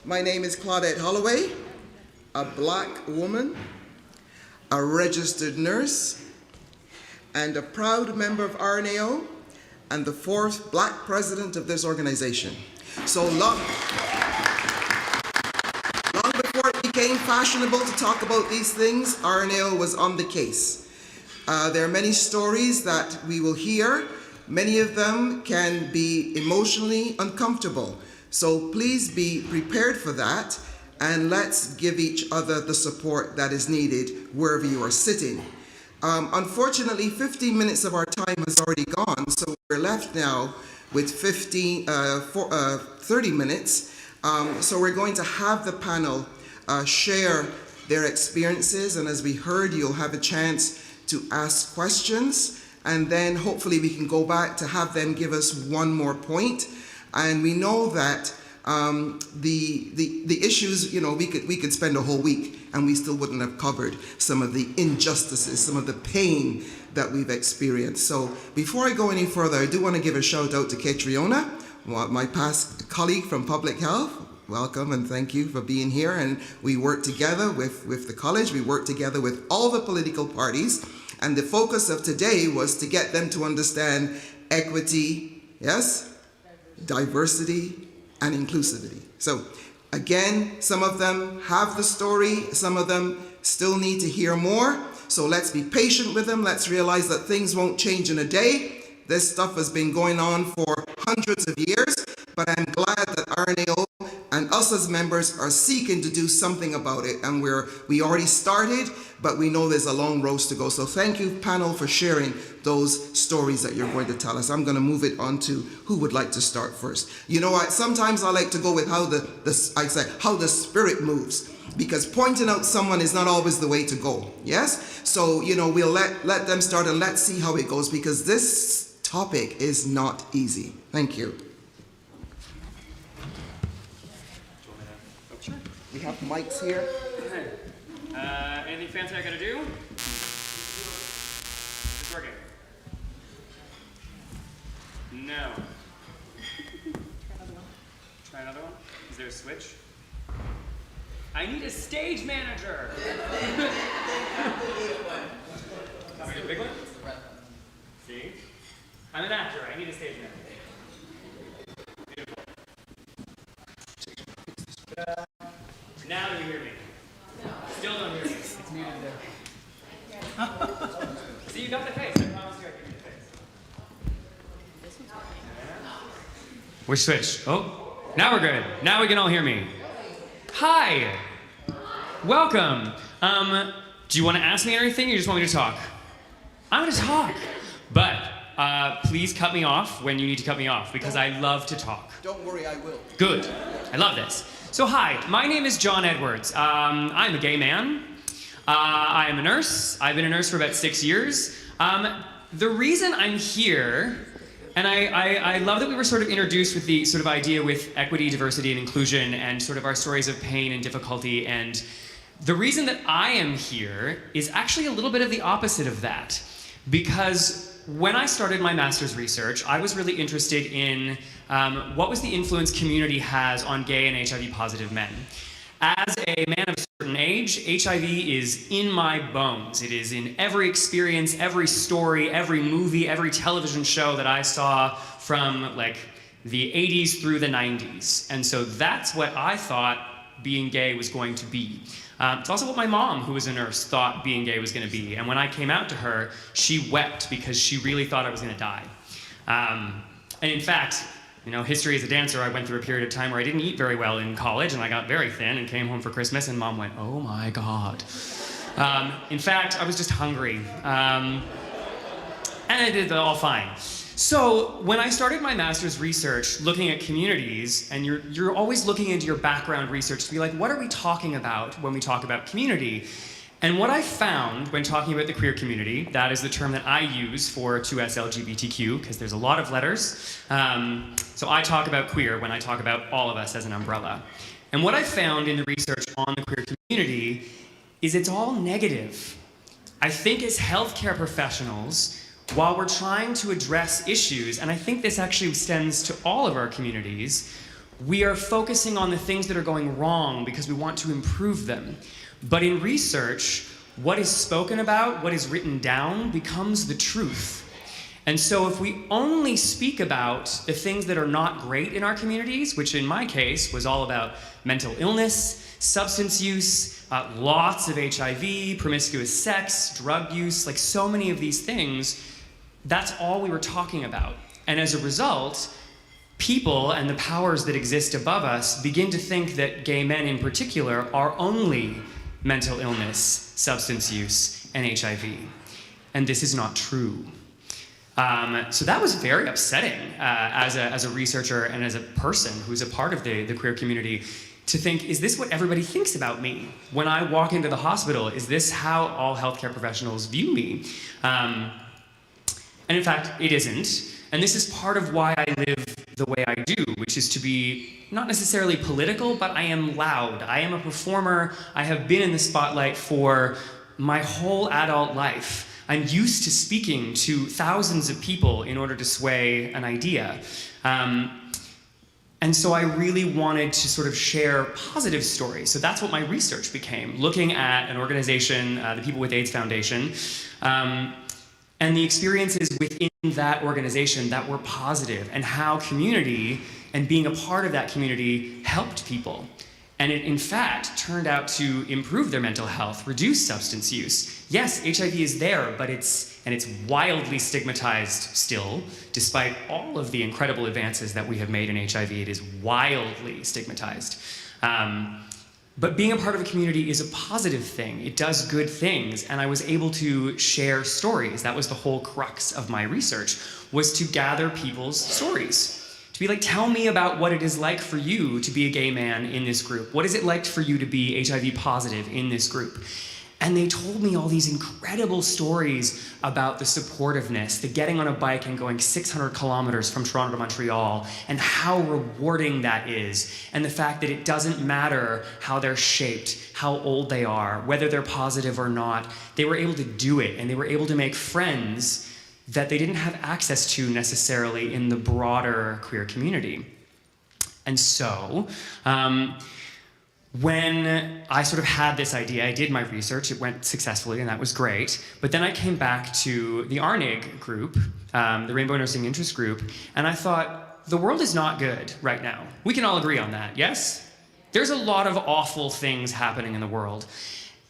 My name is Claudette Holloway, a black woman, a registered nurse, and a proud member of RNAO, and the 4th black president of this organization. So long before it became fashionable to talk about these things, RNAO was on the case. There are many stories that we will hear. Many of them can be emotionally uncomfortable. So please be prepared for that, and let's give each other the support that is needed wherever you are sitting. Unfortunately, 15 minutes of our time has already gone, so we're left now with 30 minutes. So we're going to have the panel share their experiences, and as we heard, you'll have a chance to ask questions, and then hopefully we can go back to have them give us one more point. And we know that the issues, you know, we could spend a whole week and we still wouldn't have covered some of the injustices, some of the pain that we've experienced. So before I go any further, I do want to give a shout out to Catriona, my past colleague from Public Health. Welcome and thank you for being here. And we work together with the college, we work together with all the political parties. And the focus of today was to get them to understand equity, yes? Diversity and inclusivity. So again, some of them have the story, some of them still need to hear more. So let's be patient with them. Let's realize that things won't change in a day. This stuff has been going on for hundreds of years, but I'm glad that RNAO and us as members are seeking to do something about it. And we already started, but we know there's a long road to go. So thank you, panel, for sharing those stories that you're going to tell us. I'm going to move it on to who would like to start first. You know what? Sometimes I like to go with how the spirit moves, because pointing out someone is not always the way to go. Yes? So, you know, we'll let them start and let's see how it goes, because this topic is not easy. Thank you. Sure. We have mics here. Anything fancy I gotta do? Is this working? No. Try another one. Is there a switch? I need a stage manager! Can we get a big one? See? I'm an actor. I need a stage manager. Beautiful. Now do you hear me? No. Still don't hear me. It's muted there. See, you got the face. I promise you I give you the face. Which switch? Oh, now we're good. Now we can all hear me. Hi. Welcome. Do you want to ask me anything or you just want me to talk? I'm going to talk. But please cut me off when you need to cut me off, because I love to talk. Don't worry, I will. Good. I love this. So hi, my name is John Edwards. I'm a gay man. I am a nurse. I've been a nurse for about 6 years. The reason I'm here, and I love that we were sort of introduced with the sort of idea with equity, diversity, and inclusion, and sort of our stories of pain and difficulty. And the reason that I am here is actually a little bit of the opposite of that. Because when I started my master's research, I was really interested in what was the influence community has on gay and HIV positive men. As a man of a certain age, HIV is in my bones. It is in every experience, every story, every movie, every television show that I saw from like the 80s through the 90s. And so that's what I thought being gay was going to be. It's also what my mom, who was a nurse, thought being gay was going to be. And when I came out to her, she wept because she really thought I was going to die. And in fact, you know, history as a dancer, I went through a period of time where I didn't eat very well in college, and I got very thin and came home for Christmas, and Mom went, oh my God. In fact, I was just hungry. And I did all fine. So when I started my master's research looking at communities, and you're always looking into your background research to be like, what are we talking about when we talk about community? And what I found when talking about the queer community, that is the term that I use for 2S LGBTQ, because there's a lot of letters. So I talk about queer when I talk about all of us as an umbrella. And what I found in the research on the queer community is it's all negative. I think as healthcare professionals, while we're trying to address issues, and I think this actually extends to all of our communities, we are focusing on the things that are going wrong because we want to improve them. But in research, what is spoken about, what is written down, becomes the truth. And so if we only speak about the things that are not great in our communities, which in my case was all about mental illness, substance use, lots of HIV, promiscuous sex, drug use, like so many of these things, that's all we were talking about. And as a result, people and the powers that exist above us begin to think that gay men in particular are only mental illness, substance use, and HIV. And this is not true. So that was very upsetting as a researcher and as a person who's a part of the queer community, to think, is this what everybody thinks about me? When I walk into the hospital, is this how all healthcare professionals view me? And in fact, it isn't. And this is part of why I live the way I do, which is to be not necessarily political, but I am loud. I am a performer. I have been in the spotlight for my whole adult life. I'm used to speaking to thousands of people in order to sway an idea. And so I really wanted to sort of share positive stories. So that's what my research became, looking at an organization, the People with AIDS Foundation, and the experiences within that organization that were positive, and how community and being a part of that community helped people. And it, in fact, turned out to improve their mental health, reduce substance use. Yes, HIV is there, but it's wildly stigmatized still, despite all of the incredible advances that we have made in HIV. It is wildly stigmatized. But being a part of a community is a positive thing. It does good things, and I was able to share stories. That was the whole crux of my research, was to gather people's stories. To be like, tell me about what it is like for you to be a gay man in this group. What is it like for you to be HIV positive in this group? And they told me all these incredible stories about the supportiveness, the getting on a bike and going 600 kilometers from Toronto to Montreal, and how rewarding that is, and the fact that it doesn't matter how they're shaped, how old they are, whether they're positive or not. They were able to do it, and they were able to make friends that they didn't have access to necessarily in the broader queer community. And so, when I sort of had this idea, I did my research, it went successfully, and that was great. But then I came back to the RNAO group, the Rainbow Nursing Interest Group, and I thought, the world is not good right now. We can all agree on that, yes? There's a lot of awful things happening in the world.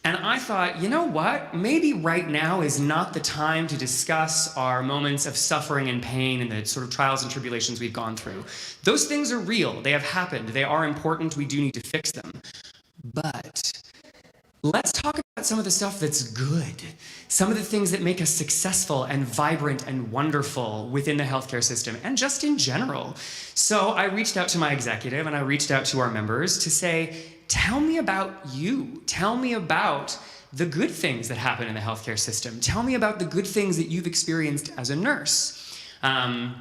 And I thought, you know what? Maybe right now is not the time to discuss our moments of suffering and pain and the sort of trials and tribulations we've gone through. Those things are real. They have happened. They are important. We do need to fix them. But let's talk about some of the stuff that's good. Some of the things that make us successful and vibrant and wonderful within the healthcare system and just in general. So I reached out to my executive and I reached out to our members to say, tell me about you. Tell me about the good things that happen in the healthcare system. Tell me about the good things that you've experienced as a nurse. And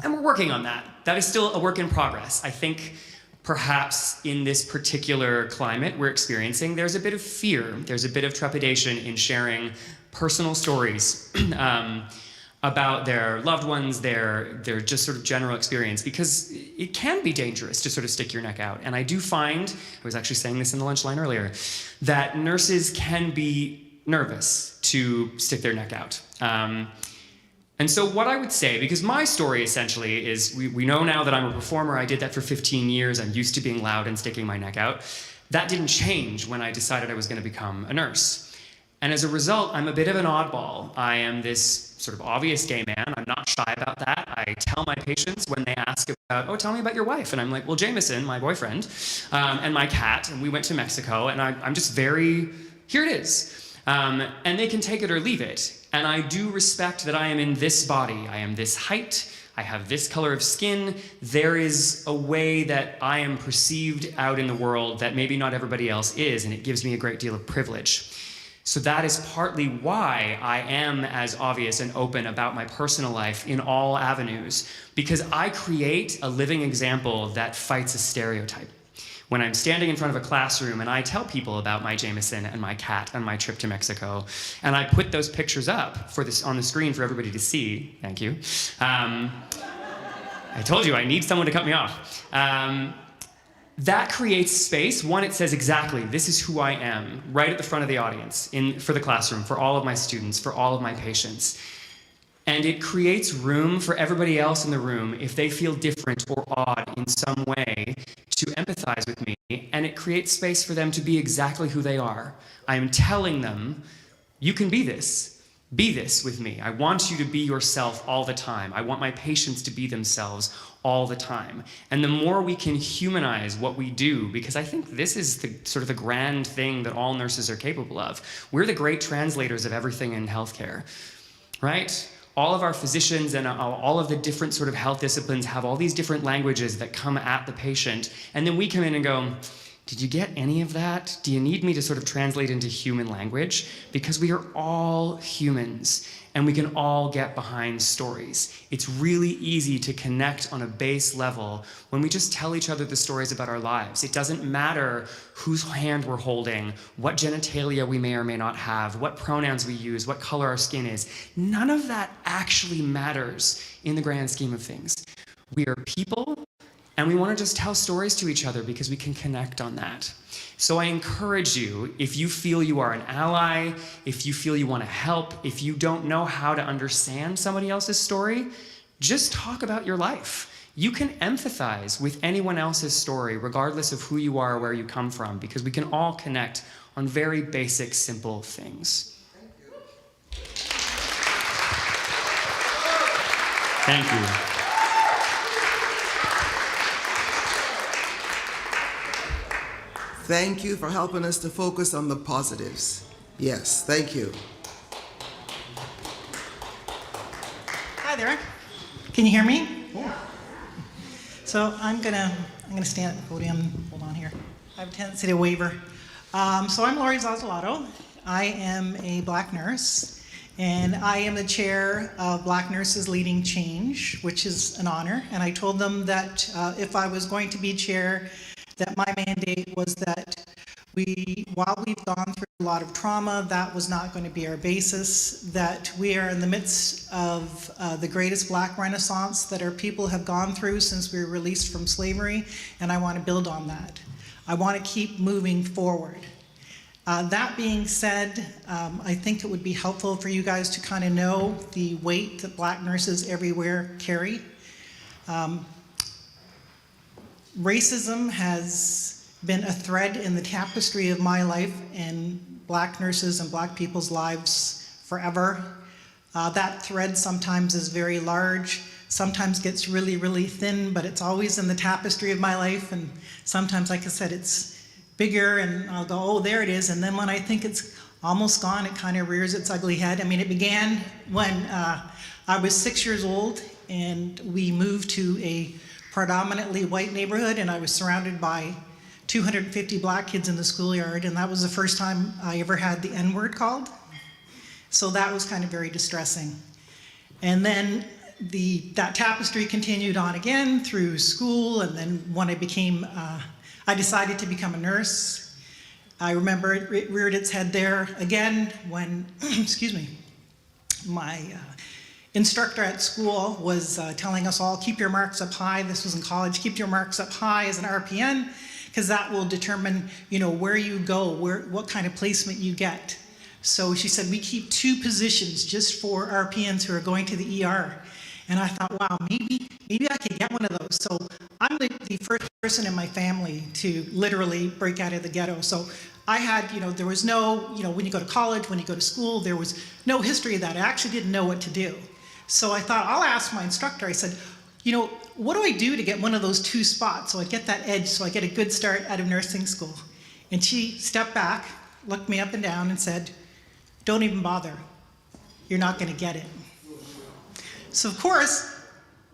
we're working on that. That is still a work in progress. I think perhaps in this particular climate we're experiencing, there's a bit of fear, there's a bit of trepidation in sharing personal stories about their loved ones, their just sort of general experience, because it can be dangerous to sort of stick your neck out. And I do find, I was actually saying this in the lunch line earlier, that nurses can be nervous to stick their neck out. And so what I would say, because my story essentially is, we know now that I'm a performer, I did that for 15 years, I'm used to being loud and sticking my neck out. That didn't change when I decided I was going to become a nurse. And as a result, I'm a bit of an oddball. I am this sort of obvious gay man. I'm not shy about that. I tell my patients when they ask about, oh, tell me about your wife. And I'm like, well, Jameson, my boyfriend, and my cat, and we went to Mexico, and I'm just very, here it is. And they can take it or leave it. And I do respect that I am in this body. I am this height. I have this color of skin. There is a way that I am perceived out in the world that maybe not everybody else is, and it gives me a great deal of privilege. So that is partly why I am as obvious and open about my personal life in all avenues, because I create a living example that fights a stereotype. When I'm standing in front of a classroom and I tell people about my Jameson and my cat and my trip to Mexico, and I put those pictures up on the screen for everybody to see, thank you, I told you I need someone to cut me off. That creates space. One, it says exactly, this is who I am, right at the front of the audience, for the classroom, for all of my students, for all of my patients. And it creates room for everybody else in the room, if they feel different or odd in some way, to empathize with me, and it creates space for them to be exactly who they are. I'm telling them, you can be this. Be this with me. I want you to be yourself all the time. I want my patients to be themselves all the time. And the more we can humanize what we do, because I think this is the sort of the grand thing that all nurses are capable of. We're the great translators of everything in healthcare, right? All of our physicians and all of the different sort of health disciplines have all these different languages that come at the patient. And then we come in and go, did you get any of that? Do you need me to sort of translate into human language? Because we are all humans and we can all get behind stories. It's really easy to connect on a base level when we just tell each other the stories about our lives. It doesn't matter whose hand we're holding, what genitalia we may or may not have, what pronouns we use, what color our skin is. None of that actually matters in the grand scheme of things. We are people, and we want to just tell stories to each other because we can connect on that. So I encourage you, if you feel you are an ally, if you feel you want to help, if you don't know how to understand somebody else's story, just talk about your life. You can empathize with anyone else's story, regardless of who you are or where you come from, because we can all connect on very basic, simple things. Thank you. Thank you for helping us to focus on the positives. Yes, thank you. Hi there. Can you hear me? Yeah. So I'm gonna stand at the podium. Hold on here. I have a tendency to waver. So I'm Lori Zozzolotto. I am a Black nurse, and I am the chair of Black Nurses Leading Change, which is an honor. And I told them that if I was going to be chair, that my mandate was that while we've gone through a lot of trauma, that was not going to be our basis, that we are in the midst of the greatest Black Renaissance that our people have gone through since we were released from slavery, and I want to build on that. I want to keep moving forward. That being said, I think it would be helpful for you guys to kind of know the weight that Black nurses everywhere carry. Racism has been a thread in the tapestry of my life and Black nurses and Black people's lives forever. That thread sometimes is very large, sometimes gets really, really thin, but it's always in the tapestry of my life. And sometimes, like I said, it's bigger and I'll go, oh, there it is. And then when I think it's almost gone, it kind of rears its ugly head. I mean, it began when I was 6 years old and we moved to a predominantly white neighborhood, and I was surrounded by 250 Black kids in the schoolyard, and that was the first time I ever had the N-word called. So that was kind of very distressing. And then that tapestry continued on again through school, and then when I decided to become a nurse. I remember it reared its head there again when, excuse me, my instructor at school was telling us all, keep your marks up high. This was in college. Keep your marks up high as an RPN, because that will determine, where you go, what kind of placement you get. So she said, we keep 2 positions just for RPNs who are going to the ER. And I thought, wow, maybe I could get one of those. So I'm the first person in my family to literally break out of the ghetto. So I had, there was no, when you go to college, when you go to school, there was no history of that. I actually didn't know what to do. So I thought, I'll ask my instructor. I said, what do I do to get one of those 2 spots so I get that edge, so I get a good start out of nursing school? And she stepped back, looked me up and down and said, don't even bother. You're not going to get it. So of course,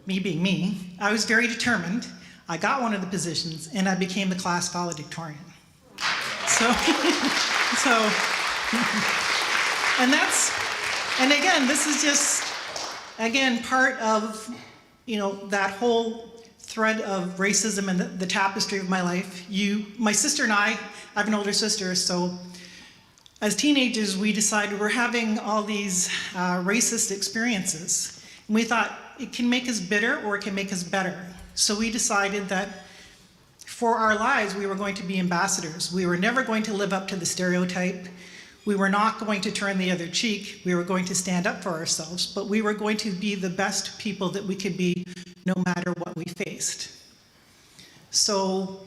me being me, I was very determined. I got one of the positions and I became the class valedictorian. And again, this is just, part of, that whole thread of racism and the tapestry of my life. My sister and I have an older sister, so as teenagers, we decided we're having all these racist experiences. And we thought, it can make us bitter or it can make us better. So we decided that for our lives, we were going to be ambassadors. We were never going to live up to the stereotype. We were not going to turn the other cheek. We were going to stand up for ourselves, but we were going to be the best people that we could be no matter what we faced. So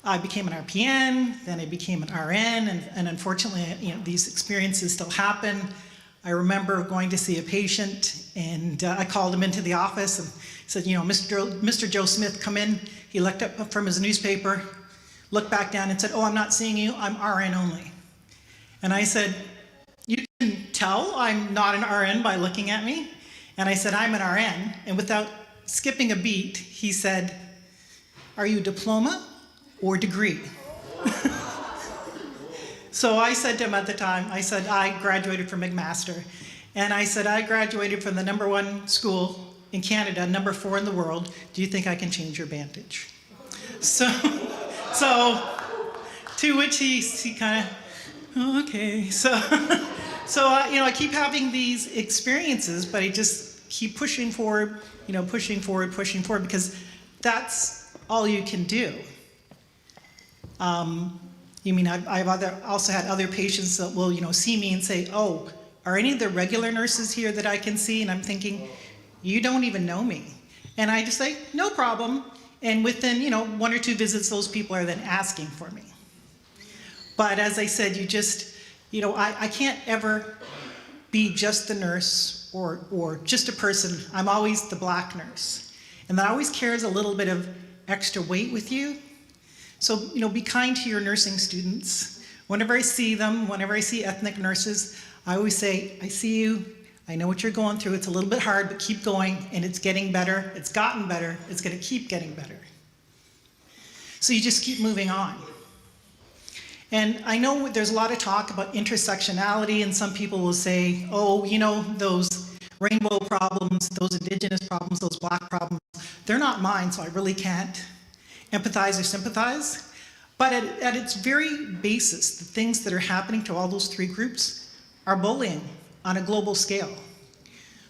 I became an RPN, then I became an RN, and unfortunately, these experiences still happen. I remember going to see a patient, and I called him into the office and said, Mr. Joe Smith, come in. He looked up from his newspaper, looked back down and said, oh, I'm not seeing you, I'm RN only. And I said, you can tell I'm not an RN by looking at me? And I said, I'm an RN. And without skipping a beat, he said, are you diploma or degree? So I said to him at the time, I said, I graduated from McMaster. And I said, I graduated from the #1 school in Canada, #4 in the world. Do you think I can change your bandage? So to which he kind of, oh, okay. So I keep having these experiences, but I just keep pushing forward, pushing forward, because that's all you can do. I've also had other patients that will, see me and say, oh, are any of the regular nurses here that I can see? And I'm thinking, you don't even know me. And I just say, no problem. And within, 1 or 2 visits, those people are then asking for me. But as I said, I can't ever be just the nurse or just a person. I'm always the black nurse. And that always carries a little bit of extra weight with you. So, be kind to your nursing students. Whenever I see them, whenever I see ethnic nurses, I always say, I see you, I know what you're going through, it's a little bit hard, but keep going, and it's getting better, it's gotten better, it's gonna keep getting better. So you just keep moving on. And I know there's a lot of talk about intersectionality, and some people will say, oh, those rainbow problems, those Indigenous problems, those black problems, they're not mine, so I really can't empathize or sympathize. But at its very basis, the things that are happening to all those 3 groups are bullying on a global scale.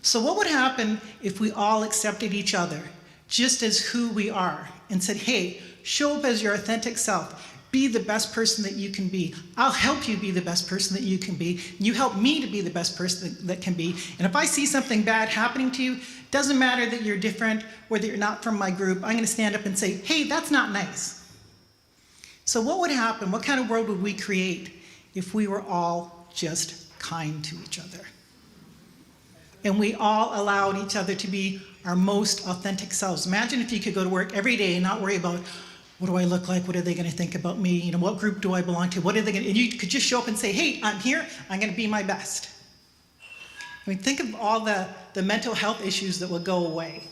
So what would happen if we all accepted each other just as who we are and said, hey, show up as your authentic self, be the best person that you can be. I'll help you be the best person that you can be. You help me to be the best person that can be. And if I see something bad happening to you, doesn't matter that you're different or that you're not from my group, I'm gonna stand up and say, hey, that's not nice. So what would happen? What kind of world would we create if we were all just kind to each other? And we all allowed each other to be our most authentic selves. Imagine if you could go to work every day and not worry about, what do I look like? What are they gonna think about me? What group do I belong to? What are they gonna, and you could just show up and say, hey, I'm here, I'm gonna be my best. I mean, think of all the mental health issues that would go away.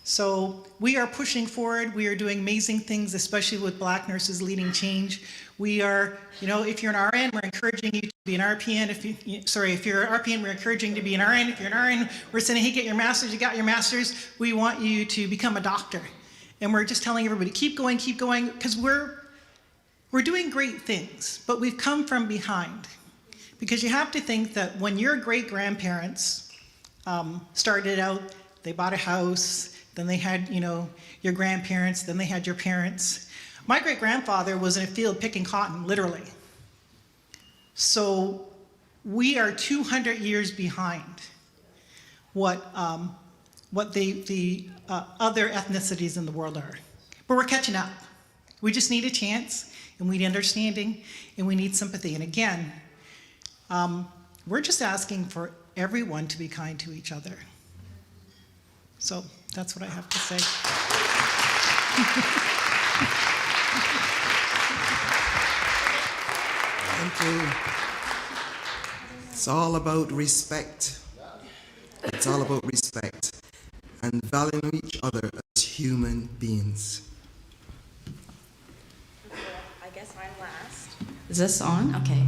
So we are pushing forward. We are doing amazing things, especially with black nurses leading change. We are, if you're an RN, we're encouraging you to be an RPN. If you're an RPN, we're encouraging you to be an RN. If you're an RN, we're saying, hey, get your master's, you got your master's. We want you to become a doctor. And we're just telling everybody, keep going, because we're doing great things, but we've come from behind. Because you have to think that when your great-grandparents started out, they bought a house, then they had, your grandparents, then they had your parents. My great-grandfather was in a field picking cotton, literally. So we are 200 years behind what the other ethnicities in the world are. But we're catching up. We just need a chance, and we need understanding, and we need sympathy. And again, we're just asking for everyone to be kind to each other. So that's what I have to say. Thank you. It's all about respect. It's all about respect and valuing each other as human beings. I guess I'm last. Is this on? Okay.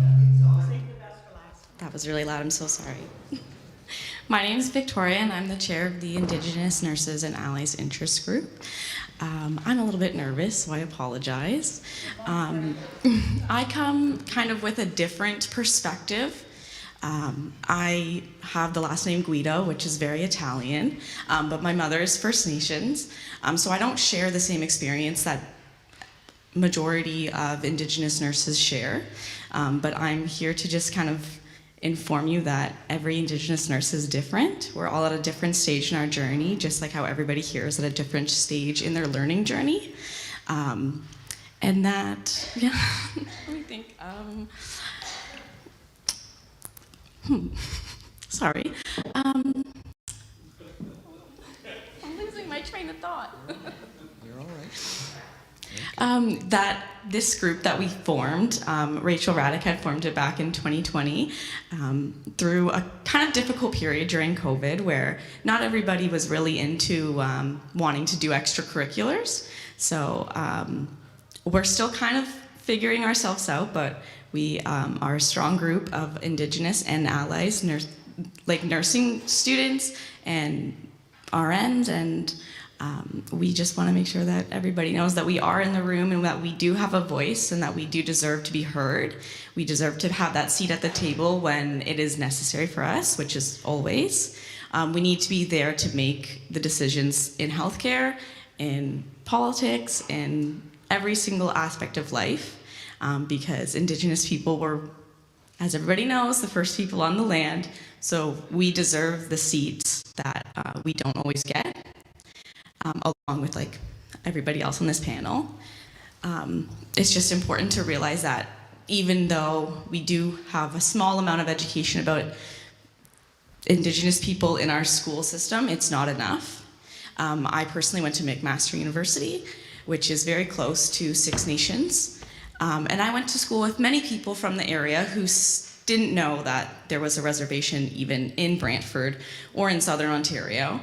That was really loud. I'm so sorry. My name is Victoria, and I'm the chair of the Indigenous Nurses and Allies Interest Group. I'm a little bit nervous, so I apologize. I come kind of with a different perspective. I have the last name Guido, which is very Italian, but my mother is First Nations, so I don't share the same experience that majority of Indigenous nurses share, but I'm here to just kind of inform you that every Indigenous nurse is different. We're all at a different stage in our journey, just like how everybody here is at a different stage in their learning journey. And that, yeah, let me think. Sorry. I'm losing my train of thought. You're all right. That this group that we formed, Rachel Raddick had formed it back in 2020 through a kind of difficult period during COVID where not everybody was really into wanting to do extracurriculars. So we're still kind of figuring ourselves out, but we are a strong group of Indigenous and allies, nursing students and RNs, and we just want to make sure that everybody knows that we are in the room and that we do have a voice and that we do deserve to be heard. We deserve to have that seat at the table when it is necessary for us, which is always. We need to be there to make the decisions in healthcare, in politics, in every single aspect of life, because Indigenous people were, as everybody knows, the first people on the land, so we deserve the seats that we don't always get. Along with like everybody else on this panel. It's just important to realize that even though we do have a small amount of education about Indigenous people in our school system, it's not enough. I personally went to McMaster University, which is very close to Six Nations. And I went to school with many people from the area who didn't know that there was a reservation even in Brantford or in Southern Ontario.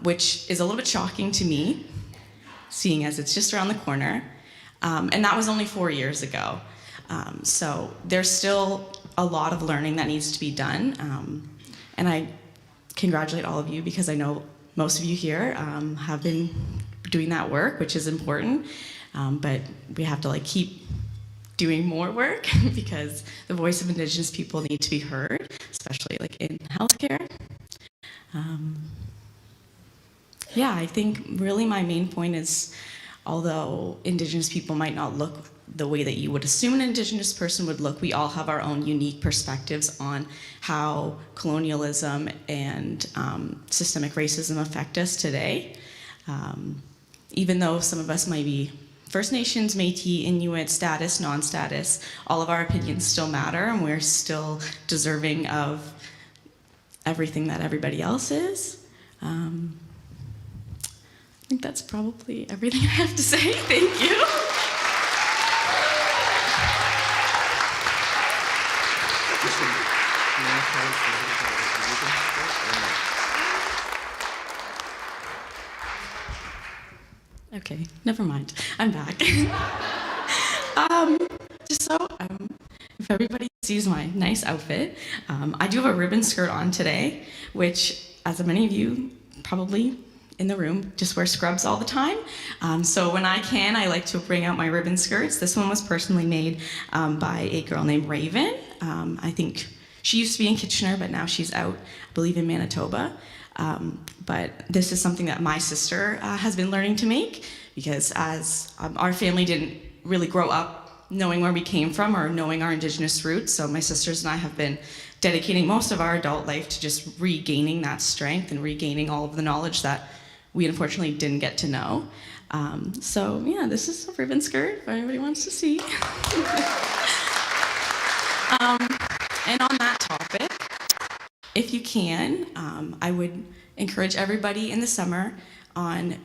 Which is a little bit shocking to me, seeing as it's just around the corner. And that was only 4 years ago. So there's still a lot of learning that needs to be done. And I congratulate all of you because I know most of you here have been doing that work, which is important. But we have to like keep doing more work because the voice of Indigenous people need to be heard, especially like in healthcare. Yeah, I think really my main point is, although Indigenous people might not look the way that you would assume an Indigenous person would look, we all have our own unique perspectives on how colonialism and systemic racism affect us today. Even though some of us might be First Nations, Métis, Inuit, status, non-status, all of our opinions still matter and we're still deserving of everything that everybody else is. I think that's probably everything I have to say. Thank you. Okay, never mind. I'm back. If everybody sees my nice outfit, I do have a ribbon skirt on today, which, as many of you probably in the room, just wear scrubs all the time. So when I can, I like to bring out my ribbon skirts. This one was personally made by a girl named Raven. I think she used to be in Kitchener, but now she's out, I believe, in Manitoba. But this is something that my sister has been learning to make because as our family didn't really grow up knowing where we came from or knowing our Indigenous roots, so my sisters and I have been dedicating most of our adult life to just regaining that strength and regaining all of the knowledge that we unfortunately didn't get to know. So yeah, this is a ribbon skirt if anybody wants to see. And on that topic, if you can, I would encourage everybody in the summer on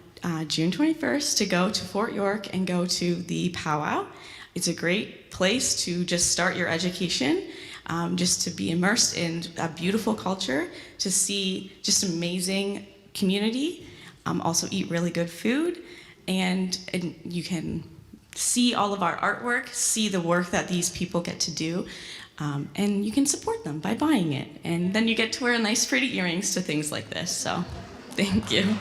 June 21st to go to Fort York and go to the powwow. It's a great place to just start your education, just to be immersed in a beautiful culture, to see just amazing community, also eat really good food, and you can see all of our artwork, see the work that these people get to do, and you can support them by buying it. And then you get to wear nice pretty earrings to things like this, so thank you.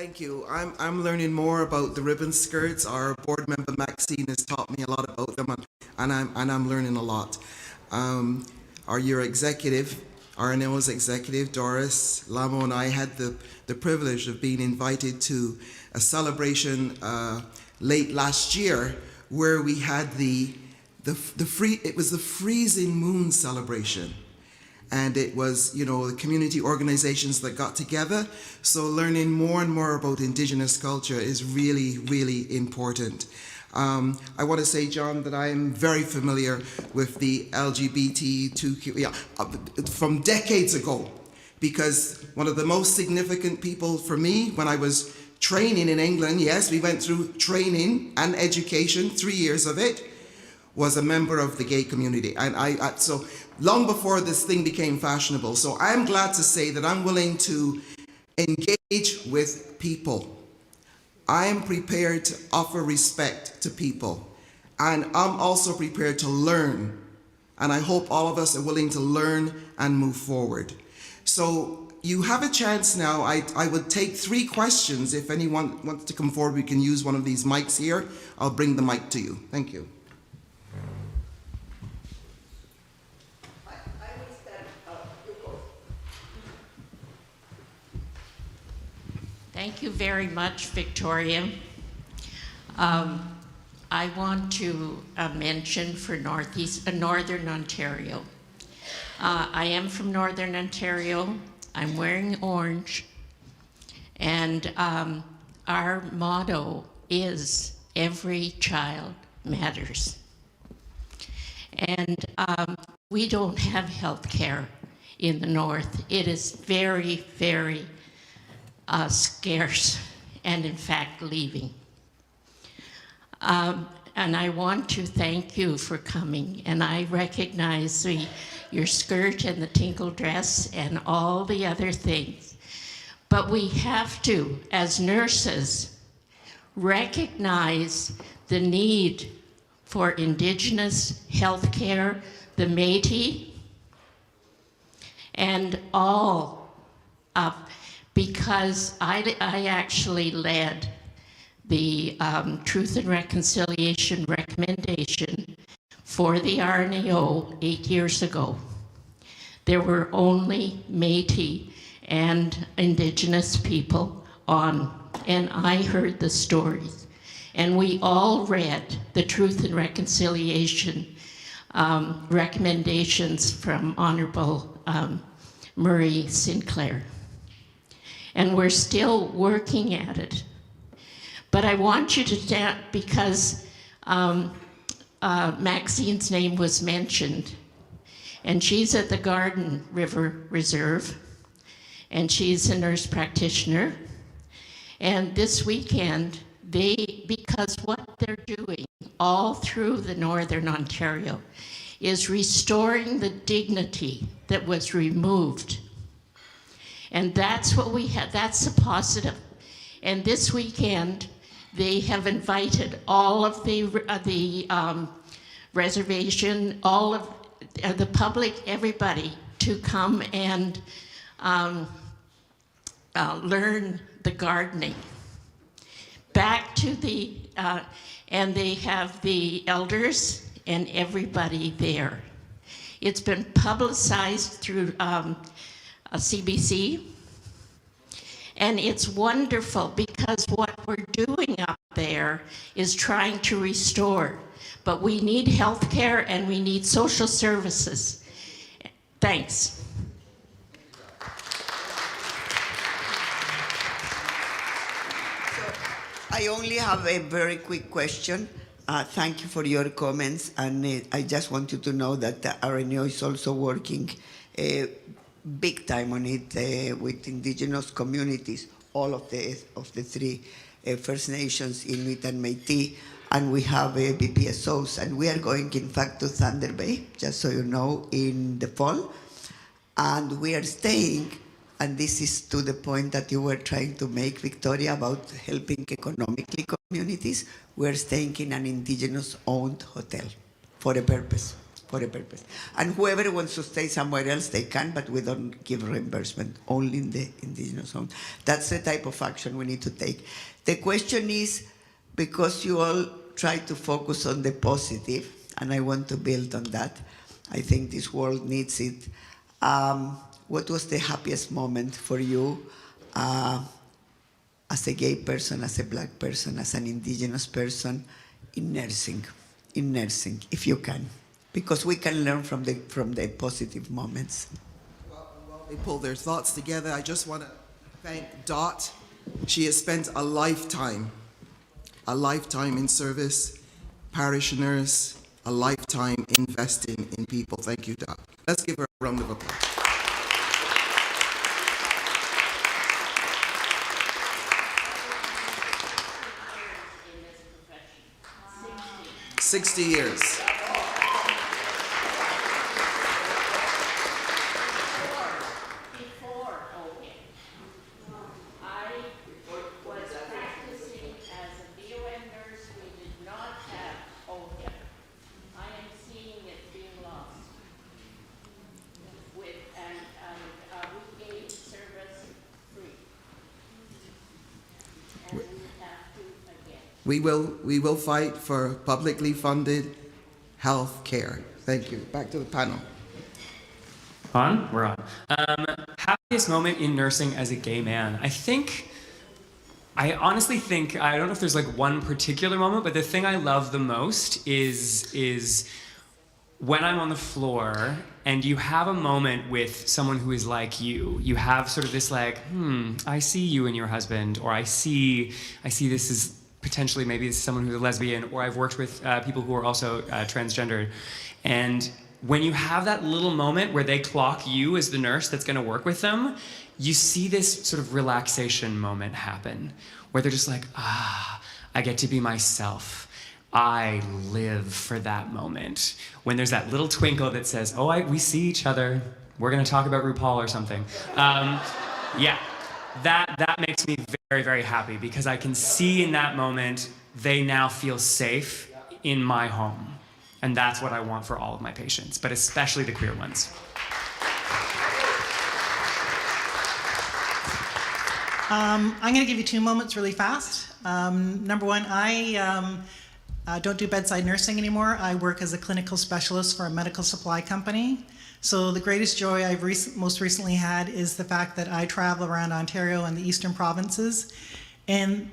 Thank you. I'm learning more about the ribbon skirts. Our board member Maxine has taught me a lot about them, and I'm learning a lot. Your executive, RNAO's executive, Doris, Lamo, and I had the privilege of being invited to a celebration late last year where we had it was the freezing moon celebration. And it was, the community organizations that got together. So learning more and more about Indigenous culture is really, really important. I want to say, John, that I am very familiar with the LGBTQ from decades ago, because one of the most significant people for me when I was training in England, yes, we went through training and education, 3 years of it, was a member of the gay community. And so long before this thing became fashionable. So I'm glad to say that I'm willing to engage with people. I am prepared to offer respect to people. And I'm also prepared to learn. And I hope all of us are willing to learn and move forward. So you have a chance now. I would take 3 questions. If anyone wants to come forward, we can use one of these mics here. I'll bring the mic to you. Thank you. Thank you very much, Victoria. I want to mention for Northern Ontario. I am from Northern Ontario. I'm wearing orange. And our motto is every child matters. And we don't have health care in the North. It is very, very scarce, and in fact leaving. And I want to thank you for coming, and I recognize your skirt and the tinkle dress and all the other things. But we have to, as nurses, recognize the need for Indigenous health care, the Métis, and all of, because I actually led the Truth and Reconciliation recommendation for the RNAO 8 years ago. There were only Métis and Indigenous people on, and I heard the stories. And we all read the Truth and Reconciliation recommendations from Honorable Murray Sinclair. And we're still working at it. But I want you to stand, because Maxine's name was mentioned, and she's at the Garden River Reserve, and she's a nurse practitioner. And this weekend, because what they're doing all through the Northern Ontario is restoring the dignity that was removed. And that's what we have, that's a positive. And this weekend, they have invited all of the reservation, all of the public, everybody, to come and learn the gardening. Back to the, and they have the elders and everybody there. It's been publicized through CBC, and it's wonderful because what we're doing up there is trying to restore, but we need health care and we need social services. Thanks. I only have a very quick question. Thank you for your comments, and I just want you to know that the RNAO is also working big time on it with Indigenous communities, all of the 3 First Nations, Inuit and Métis, and we have BPSOs, and we are going, in fact, to Thunder Bay, just so you know, in the fall, and we are staying, and this is to the point that you were trying to make, Victoria, about helping economically communities. We're staying in an Indigenous-owned hotel for a purpose, for a purpose. And whoever wants to stay somewhere else, they can, but we don't give reimbursement, only in the indigenous zone. That's the type of action we need to take. The question is, because you all try to focus on the positive, and I want to build on that, I think this world needs it. What was the happiest moment for you as a gay person, as a black person, as an indigenous person in nursing, if you can? Because we can learn from the positive moments. Well, they pull their thoughts together. I just want to thank Dot. She has spent a lifetime in service, parish nurse, a lifetime investing in people. Thank you, Dot. Let's give her a round of applause. In 60 years. Before OHIP, I was practicing as a BOM nurse. We did not have OHIP. I am seeing it being lost. We gave service free. And we have to again. We will fight for publicly funded health care. Thank you. Back to the panel. On? We're on. Happiest moment in nursing as a gay man. I honestly think, I don't know if there's like one particular moment, but the thing I love the most is when I'm on the floor and you have a moment with someone who is like you. You have sort of this like, I see you and your husband, or I see this is potentially maybe this is someone who's a lesbian, or I've worked with people who are also transgendered. And when you have that little moment where they clock you as the nurse that's going to work with them, you see this sort of relaxation moment happen, where they're just like, I get to be myself. I live for that moment. When there's that little twinkle that says, we see each other. We're going to talk about RuPaul or something. Yeah, that makes me very, very happy, because I can see in that moment they now feel safe in my home. And that's what I want for all of my patients, but especially the queer ones. I'm going to give you 2 moments really fast. Number one, I don't do bedside nursing anymore. I work as a clinical specialist for a medical supply company. So the greatest joy I've most recently had is the fact that I travel around Ontario and the eastern provinces. And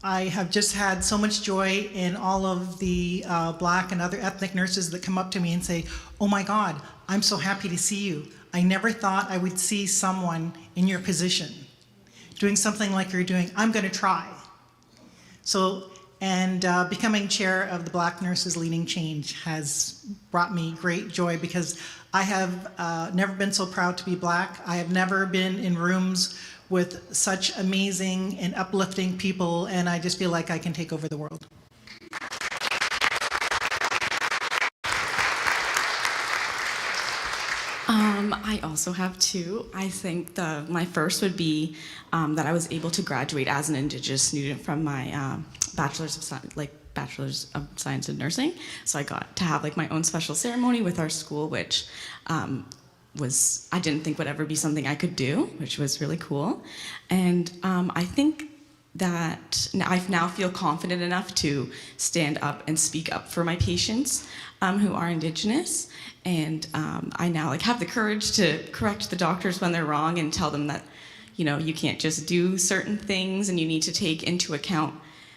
I have just had so much joy in all of the Black and other ethnic nurses that come up to me and say, oh my God, I'm so happy to see you. I never thought I would see someone in your position doing something like you're doing. I'm going to try. So, and becoming chair of the Black Nurses Leading Change has brought me great joy, because I have never been so proud to be Black. I have never been in rooms with such amazing and uplifting people, and I just feel like I can take over the world. I also have 2. I think my first would be that I was able to graduate as an Indigenous student from my Bachelor's of Science in Nursing. So I got to have like my own special ceremony with our school, which I didn't think would ever be something I could do, which was really cool. And I think that I now feel confident enough to stand up and speak up for my patients who are Indigenous. And I now have the courage to correct the doctors when they're wrong and tell them that, you can't just do certain things, and you need to take into account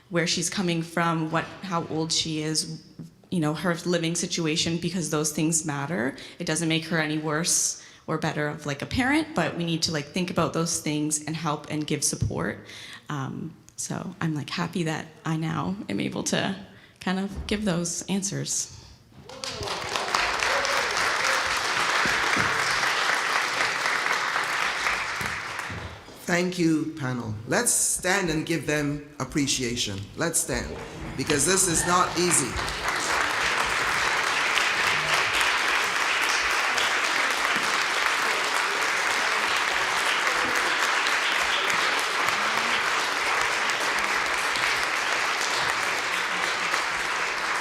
where she's coming from, how old she is, her living situation, because those things matter. It doesn't make her any worse or better of a parent, but we need to think about those things and help and give support. So I'm happy that I now am able to kind of give those answers. Thank you, panel. Let's stand and give them appreciation. Let's stand, because this is not easy.